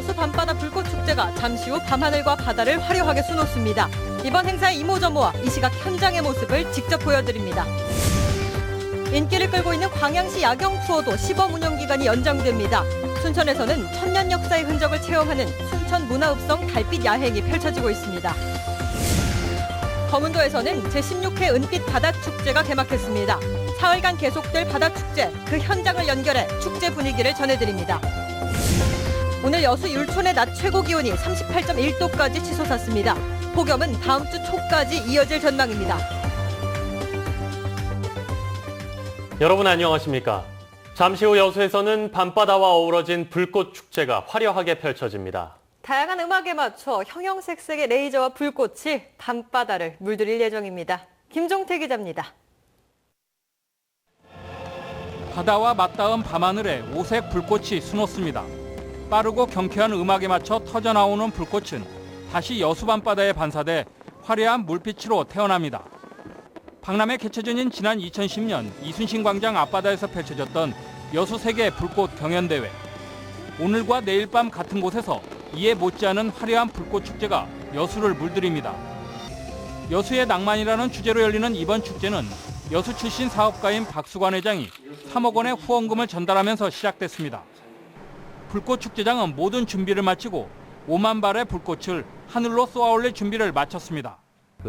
여수 밤바다 불꽃축제가 잠시 후 밤하늘과 바다를 화려하게 수놓습니다. 이번 행사의 이모저모와 이 시각 현장의 모습을 직접 보여드립니다. 인기를 끌고 있는 광양시 야경 투어도 시범 운영 기간이 연장됩니다. 순천에서는 천년 역사의 흔적을 체험하는 순천 문화읍성 달빛 야행이 펼쳐지고 있습니다. 거문도에서는 제16회 은빛 바다축제가 개막했습니다. 사흘간 계속될 바다축제, 그 현장을 연결해 축제 분위기를 전해드립니다. 오늘 여수 율촌의 낮 최고 기온이 38.1도까지 치솟았습니다. 폭염은 다음 주 초까지 이어질 전망입니다. 여러분 안녕하십니까? 잠시 후 여수에서는 밤바다와 어우러진 불꽃축제가 화려하게 펼쳐집니다. 다양한 음악에 맞춰 형형색색의 레이저와 불꽃이 밤바다를 물들일 예정입니다. 김종태 기자입니다. 바다와 맞닿은 밤하늘에 오색 불꽃이 수놓습니다. 빠르고 경쾌한 음악에 맞춰 터져나오는 불꽃은 다시 여수 밤바다에 반사돼 화려한 물빛으로 태어납니다. 박람회 개최전인 지난 2010년 이순신 광장 앞바다에서 펼쳐졌던 여수 세계 불꽃 경연대회. 오늘과 내일 밤 같은 곳에서 이에 못지않은 화려한 불꽃 축제가 여수를 물들입니다. 여수의 낭만이라는 주제로 열리는 이번 축제는 여수 출신 사업가인 박수관 회장이 3억 원의 후원금을 전달하면서 시작됐습니다. 불꽃 축제장은 모든 준비를 마치고 5만 발의 불꽃을 하늘로 쏘아올릴 준비를 마쳤습니다.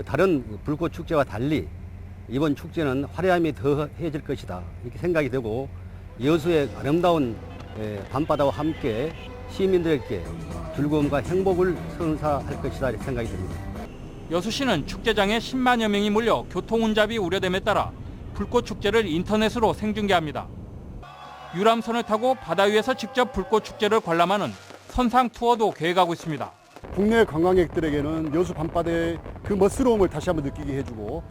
다른 불꽃 축제와 달리 이번 축제는 화려함이 더해질 것이다 이렇게 생각이 되고 여수의 아름다운 밤바다와 함께 시민들에게 즐거움과 행복을 선사할 것이다 이렇게 생각이 듭니다. 여수시는 축제장에 10만여 명이 몰려 교통혼잡이 우려됨에 따라 불꽃 축제를 인터넷으로 생중계합니다. 유람선을 타고 바다 위에서 직접 불꽃 축제를 관람하는 선상 투어도 계획하고 있습니다. 국내 관광객들에게는 여수 밤바다의 그 멋스러움을 다시 한번 느끼게 해주고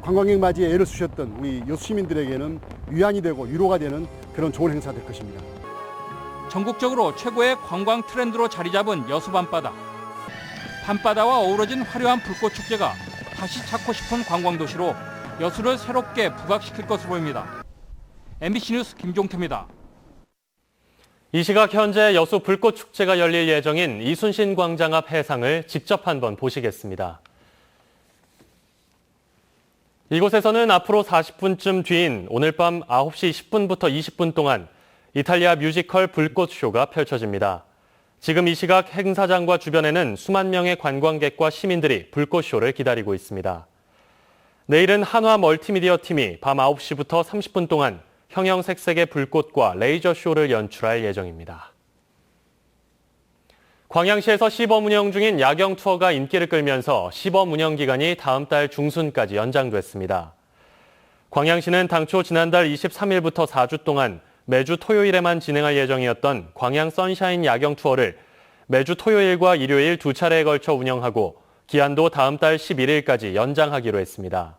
관광객 맞이에 애를 쓰셨던 우리 여수 시민들에게는 위안이 되고 위로가 되는 그런 좋은 행사가 될 것입니다. 전국적으로 최고의 관광 트렌드로 자리 잡은 여수 밤바다. 밤바다와 어우러진 화려한 불꽃 축제가 다시 찾고 싶은 관광도시로 여수를 새롭게 부각시킬 것으로 보입니다. MBC 뉴스 김종태입니다. 이 시각 현재 여수 불꽃축제가 열릴 예정인 이순신 광장 앞 해상을 직접 한번 보시겠습니다. 이곳에서는 앞으로 40분쯤 뒤인 오늘 밤 9시 10분부터 20분 동안 이탈리아 뮤지컬 불꽃쇼가 펼쳐집니다. 지금 이 시각 행사장과 주변에는 수만 명의 관광객과 시민들이 불꽃쇼를 기다리고 있습니다. 내일은 한화 멀티미디어 팀이 밤 9시부터 30분 동안 형형색색의 불꽃과 레이저 쇼를 연출할 예정입니다. 광양시에서 시범 운영 중인 야경 투어가 인기를 끌면서 시범 운영 기간이 다음 달 중순까지 연장됐습니다. 광양시는 당초 지난달 23일부터 4주 동안 매주 토요일에만 진행할 예정이었던 광양 선샤인 야경 투어를 매주 토요일과 일요일 두 차례에 걸쳐 운영하고 기한도 다음 달 11일까지 연장하기로 했습니다.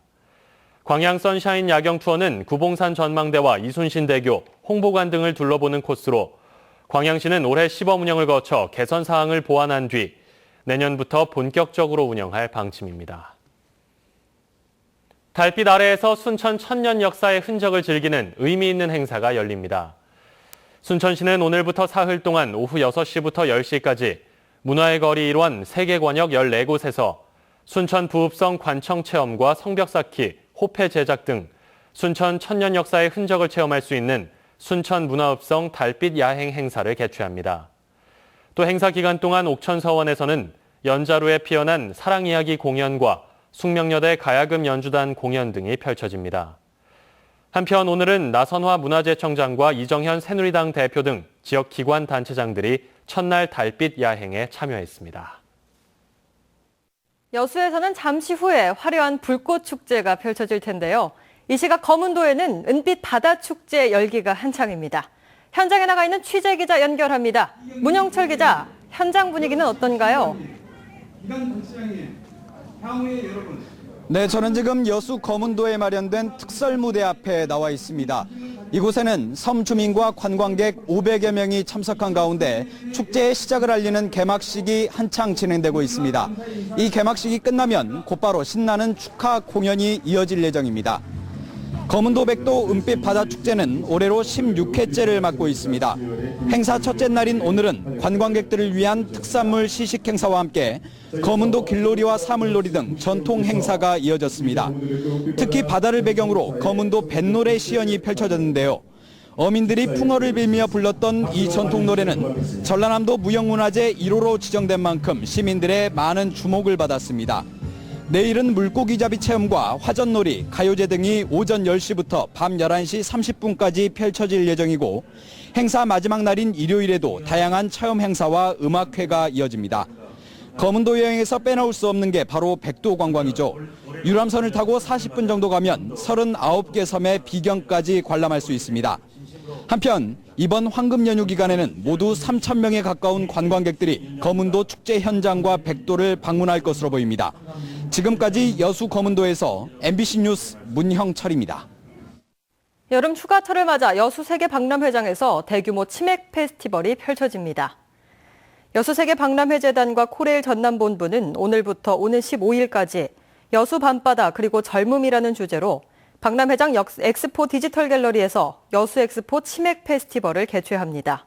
광양 선샤인 야경 투어는 구봉산 전망대와 이순신대교, 홍보관 등을 둘러보는 코스로 광양시는 올해 시범 운영을 거쳐 개선 사항을 보완한 뒤 내년부터 본격적으로 운영할 방침입니다. 달빛 아래에서 순천 천년 역사의 흔적을 즐기는 의미 있는 행사가 열립니다. 순천시는 오늘부터 사흘 동안 오후 6시부터 10시까지 문화의 거리 일원 세계관역 14곳에서 순천 부읍성 관청 체험과 성벽 쌓기, 호패 제작 등 순천 천년 역사의 흔적을 체험할 수 있는 순천 문화읍성 달빛 야행 행사를 개최합니다. 또 행사 기간 동안 옥천서원에서는 연자루에 피어난 사랑 이야기 공연과 숙명여대 가야금 연주단 공연 등이 펼쳐집니다. 한편 오늘은 나선화 문화재청장과 이정현 새누리당 대표 등 지역 기관 단체장들이 첫날 달빛 야행에 참여했습니다. 여수에서는 잠시 후에 화려한 불꽃 축제가 펼쳐질 텐데요. 이 시각 거문도에는 은빛 바다 축제 열기가 한창입니다. 현장에 나가 있는 취재 기자 연결합니다. 문영철 기자, 현장 분위기는 어떤가요? 네, 저는 지금 여수 거문도에 마련된 특설무대 앞에 나와 있습니다. 이곳에는 섬 주민과 관광객 500여 명이 참석한 가운데 축제의 시작을 알리는 개막식이 한창 진행되고 있습니다. 이 개막식이 끝나면 곧바로 신나는 축하 공연이 이어질 예정입니다. 거문도 백도 은빛 바다 축제는 올해로 16회째를 맞고 있습니다. 행사 첫째 날인 오늘은 관광객들을 위한 특산물 시식 행사와 함께 거문도 길놀이와 사물놀이 등 전통 행사가 이어졌습니다. 특히 바다를 배경으로 거문도 뱃노래 시연이 펼쳐졌는데요. 어민들이 풍어를 빌며 불렀던 이 전통 노래는 전라남도 무형문화재 1호로 지정된 만큼 시민들의 많은 주목을 받았습니다. 내일은 물고기잡이 체험과 화전놀이, 가요제 등이 오전 10시부터 밤 11시 30분까지 펼쳐질 예정이고 행사 마지막 날인 일요일에도 다양한 체험 행사와 음악회가 이어집니다. 거문도 여행에서 빼놓을 수 없는 게 바로 백도 관광이죠. 유람선을 타고 40분 정도 가면 39개 섬의 비경까지 관람할 수 있습니다. 한편 이번 황금 연휴 기간에는 모두 3,000명에 가까운 관광객들이 거문도 축제 현장과 백도를 방문할 것으로 보입니다. 지금까지 여수 거문도에서 MBC 뉴스 문형철입니다. 여름 휴가철을 맞아 여수 세계박람회장에서 대규모 치맥 페스티벌이 펼쳐집니다. 여수 세계박람회재단과 코레일 전남본부는 오늘부터 오는 15일까지 여수 밤바다 그리고 젊음이라는 주제로 박람회장 엑스포 디지털 갤러리에서 여수 엑스포 치맥 페스티벌을 개최합니다.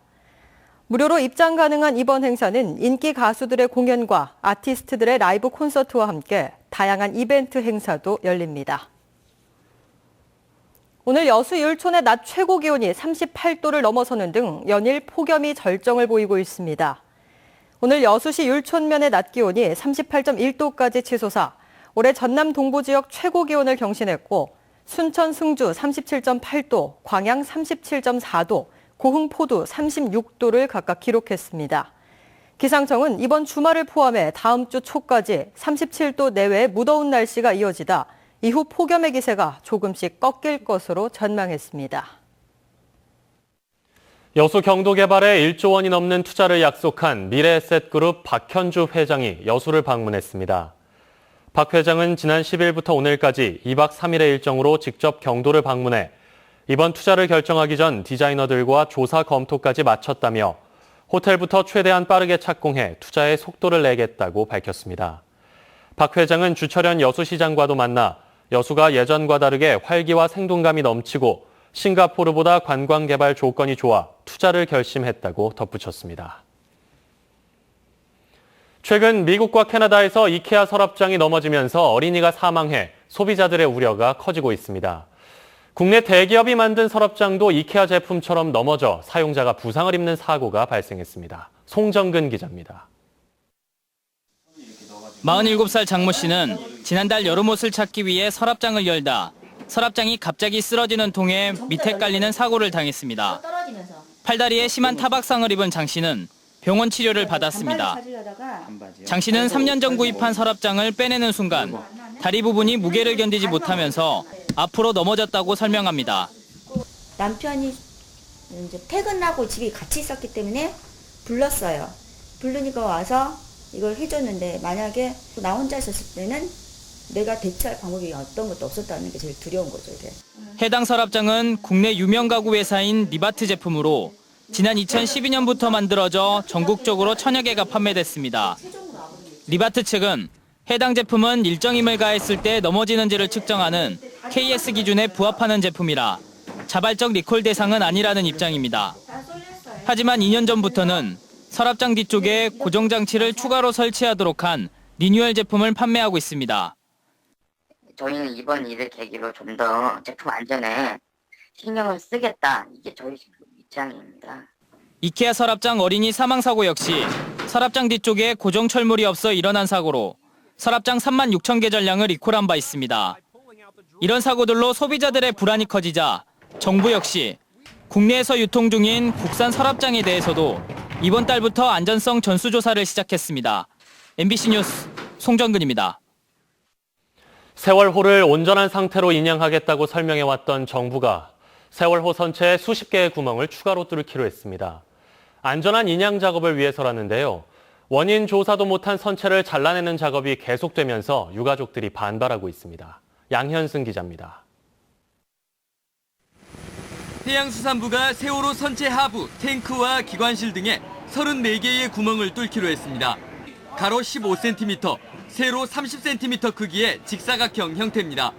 무료로 입장 가능한 이번 행사는 인기 가수들의 공연과 아티스트들의 라이브 콘서트와 함께 다양한 이벤트 행사도 열립니다. 오늘 여수 율촌의 낮 최고 기온이 38도를 넘어서는 등 연일 폭염이 절정을 보이고 있습니다. 오늘 여수시 율촌면의 낮 기온이 38.1도까지 치솟아 올해 전남 동부 지역 최고 기온을 경신했고 순천 승주 37.8도, 광양 37.4도, 고흥 포도 36도를 각각 기록했습니다. 기상청은 이번 주말을 포함해 다음 주 초까지 37도 내외의 무더운 날씨가 이어지다 이후 폭염의 기세가 조금씩 꺾일 것으로 전망했습니다. 여수 경도 개발에 1조 원이 넘는 투자를 약속한 미래에셋그룹 박현주 회장이 여수를 방문했습니다. 박 회장은 지난 10일부터 오늘까지 2박 3일의 일정으로 직접 경도를 방문해 이번 투자를 결정하기 전 디자이너들과 조사 검토까지 마쳤다며 호텔부터 최대한 빠르게 착공해 투자에 속도를 내겠다고 밝혔습니다. 박 회장은 주철현 여수시장과도 만나 여수가 예전과 다르게 활기와 생동감이 넘치고 싱가포르보다 관광개발 조건이 좋아 투자를 결심했다고 덧붙였습니다. 최근 미국과 캐나다에서 이케아 서랍장이 넘어지면서 어린이가 사망해 소비자들의 우려가 커지고 있습니다. 국내 대기업이 만든 서랍장도 이케아 제품처럼 넘어져 사용자가 부상을 입는 사고가 발생했습니다. 송정근 기자입니다. 47살 장모 씨는 지난달 여름옷을 찾기 위해 서랍장을 열다 서랍장이 갑자기 쓰러지는 통에 밑에 깔리는 사고를 당했습니다. 팔다리에 심한 타박상을 입은 장 씨는 병원 치료를 받았습니다. 장 씨는 3년 전 구입한 서랍장을 빼내는 순간 다리 부분이 무게를 견디지 못하면서 앞으로 넘어졌다고 설명합니다. 남편이 이제 퇴근하고 집에 같이 있었기 때문에 불렀어요. 부르니까 와서 이걸 해줬는데 만약에 나 혼자 있었을 때는 내가 대처할 방법이 어떤 것도 없었다는 게 제일 두려운 거죠. 이게. 해당 서랍장은 국내 유명 가구 회사인 리바트 제품으로 지난 2012년부터 만들어져 전국적으로 1000여 개가 판매됐습니다. 리바트 측은 해당 제품은 일정 힘을 가했을 때 넘어지는지를 측정하는 KS 기준에 부합하는 제품이라 자발적 리콜 대상은 아니라는 입장입니다. 하지만 2년 전부터는 서랍장 뒤쪽에 고정장치를 추가로 설치하도록 한 리뉴얼 제품을 판매하고 있습니다. 저희는 이번 일을 계기로 좀 더 제품 안전에 신경을 쓰겠다. 이게 저희 입장입니다. 이케아 서랍장 어린이 사망 사고 역시 서랍장 뒤쪽에 고정 철물이 없어 일어난 사고로 서랍장 3만 6천 개 전량을 리콜한 바 있습니다. 이런 사고들로 소비자들의 불안이 커지자 정부 역시 국내에서 유통 중인 국산 서랍장에 대해서도 이번 달부터 안전성 전수조사를 시작했습니다. MBC 뉴스 송정근입니다. 세월호를 온전한 상태로 인양하겠다고 설명해왔던 정부가 세월호 선체에 수십 개의 구멍을 추가로 뚫기로 했습니다. 안전한 인양 작업을 위해서라는데요. 원인 조사도 못한 선체를 잘라내는 작업이 계속되면서 유가족들이 반발하고 있습니다. 양현승 기자입니다. 해양수산부가 세월호 선체 하부, 탱크와 기관실 등에 34개의 구멍을 뚫기로 했습니다. 가로 15cm, 세로 30cm 크기의 직사각형 형태입니다.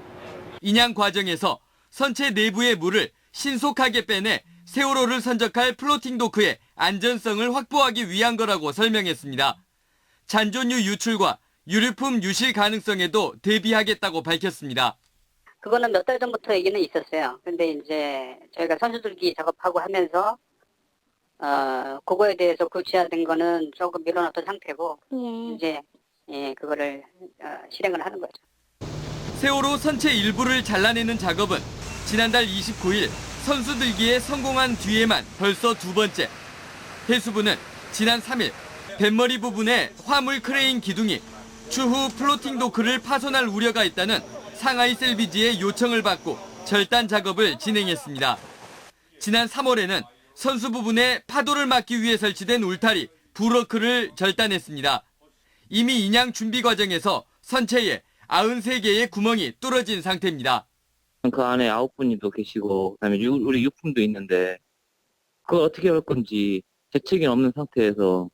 인양 과정에서 선체 내부의 물을 신속하게 빼내 세월호를 선적할 플로팅 도크의 안전성을 확보하기 위한 거라고 설명했습니다. 잔존유 유출과 유류품 유실 가능성에도 대비하겠다고 밝혔습니다. 그거는 몇 달 전부터 얘기는 있었어요. 근데 이제 저희가 선수들기 작업하고 하면서 그거에 대해서 구체화된 거는 조금 미뤄놨던 상태고 이제 그거를 실행을 하는 거죠. 세월호 선체 일부를 잘라내는 작업은 지난달 29일 선수들기에 성공한 뒤에만 벌써 두 번째. 해수부는 지난 3일 뱃머리 부분에 화물 크레인 기둥이 추후 플로팅 도크를 파손할 우려가 있다는 상하이 셀비지의 요청을 받고 절단 작업을 진행했습니다. 지난 3월에는 선수 부분에 파도를 막기 위해 설치된 울타리 브로크를 절단했습니다. 이미 인양 준비 과정에서 선체에 93개의 구멍이 뚫어진 상태입니다. 그 안에 9분이 더 계시고 그다음에 우리 유품도 있는데 그걸 어떻게 할 건지 대책이 없는 상태에서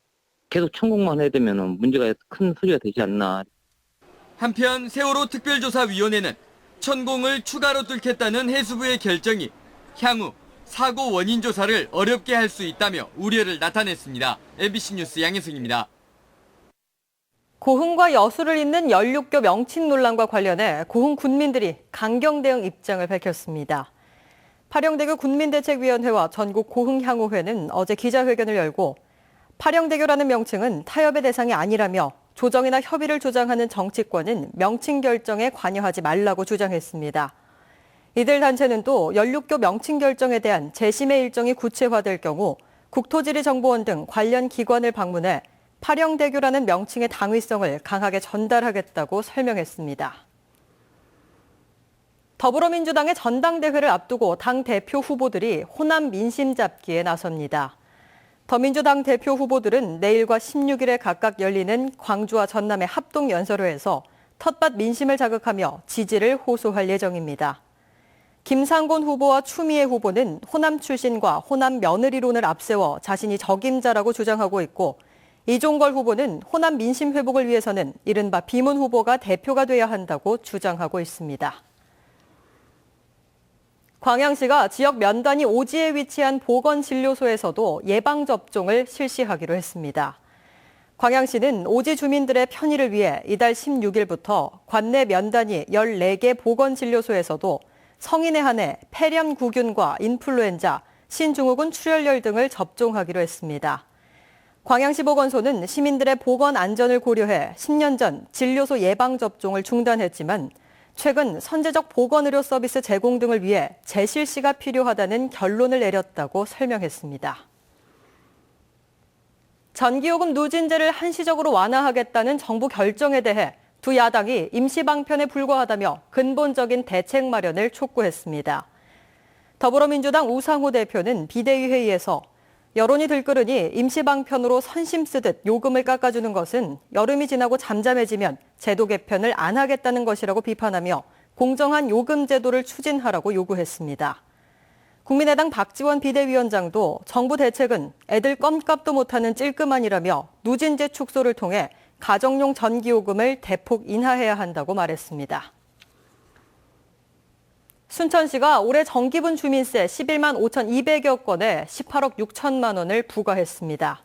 계속 천공만 해야 되면 문제가 큰 소지가 되지 않나. 한편 세월호 특별조사위원회는 천공을 추가로 뚫겠다는 해수부의 결정이 향후 사고 원인 조사를 어렵게 할 수 있다며 우려를 나타냈습니다. MBC 뉴스 양혜승입니다. 고흥과 여수를 잇는 연륙교 명칭 논란과 관련해 고흥 군민들이 강경 대응 입장을 밝혔습니다. 파령대교 군민대책위원회와 전국 고흥향후회는 어제 기자회견을 열고 파령대교라는 명칭은 타협의 대상이 아니라며 조정이나 협의를 주장하는 정치권은 명칭 결정에 관여하지 말라고 주장했습니다. 이들 단체는 또 연륙교 명칭 결정에 대한 재심의 일정이 구체화될 경우 국토지리정보원 등 관련 기관을 방문해 파령대교라는 명칭의 당위성을 강하게 전달하겠다고 설명했습니다. 더불어민주당의 전당대회를 앞두고 당 대표 후보들이 호남 민심 잡기에 나섭니다. 더민주당 대표 후보들은 내일과 16일에 각각 열리는 광주와 전남의 합동연설회에서 텃밭 민심을 자극하며 지지를 호소할 예정입니다. 김상곤 후보와 추미애 후보는 호남 출신과 호남 며느리론을 앞세워 자신이 적임자라고 주장하고 있고 이종걸 후보는 호남 민심 회복을 위해서는 이른바 비문 후보가 대표가 돼야 한다고 주장하고 있습니다. 광양시가 지역 면단위 오지에 위치한 보건진료소에서도 예방접종을 실시하기로 했습니다. 광양시는 오지 주민들의 편의를 위해 이달 16일부터 관내 면단위 14개 보건진료소에서도 성인에 한해 폐렴구균과 인플루엔자, 신증후군 출혈열 등을 접종하기로 했습니다. 광양시 보건소는 시민들의 보건 안전을 고려해 10년 전 진료소 예방접종을 중단했지만 최근 선제적 보건의료 서비스 제공 등을 위해 재실시가 필요하다는 결론을 내렸다고 설명했습니다. 전기요금 누진제를 한시적으로 완화하겠다는 정부 결정에 대해 두 야당이 임시 방편에 불과하다며 근본적인 대책 마련을 촉구했습니다. 더불어민주당 우상호 대표는 비대위 회의에서 여론이 들끓으니 임시 방편으로 선심 쓰듯 요금을 깎아주는 것은 여름이 지나고 잠잠해지면 제도 개편을 안 하겠다는 것이라고 비판하며 공정한 요금 제도를 추진하라고 요구했습니다. 국민의당 박지원 비대위원장도 정부 대책은 애들 껌값도 못하는 찔끔한이라며 누진제 축소를 통해 가정용 전기요금을 대폭 인하해야 한다고 말했습니다. 순천시가 올해 정기분 주민세 11만 5,200여 건에 18억 6천만 원을 부과했습니다.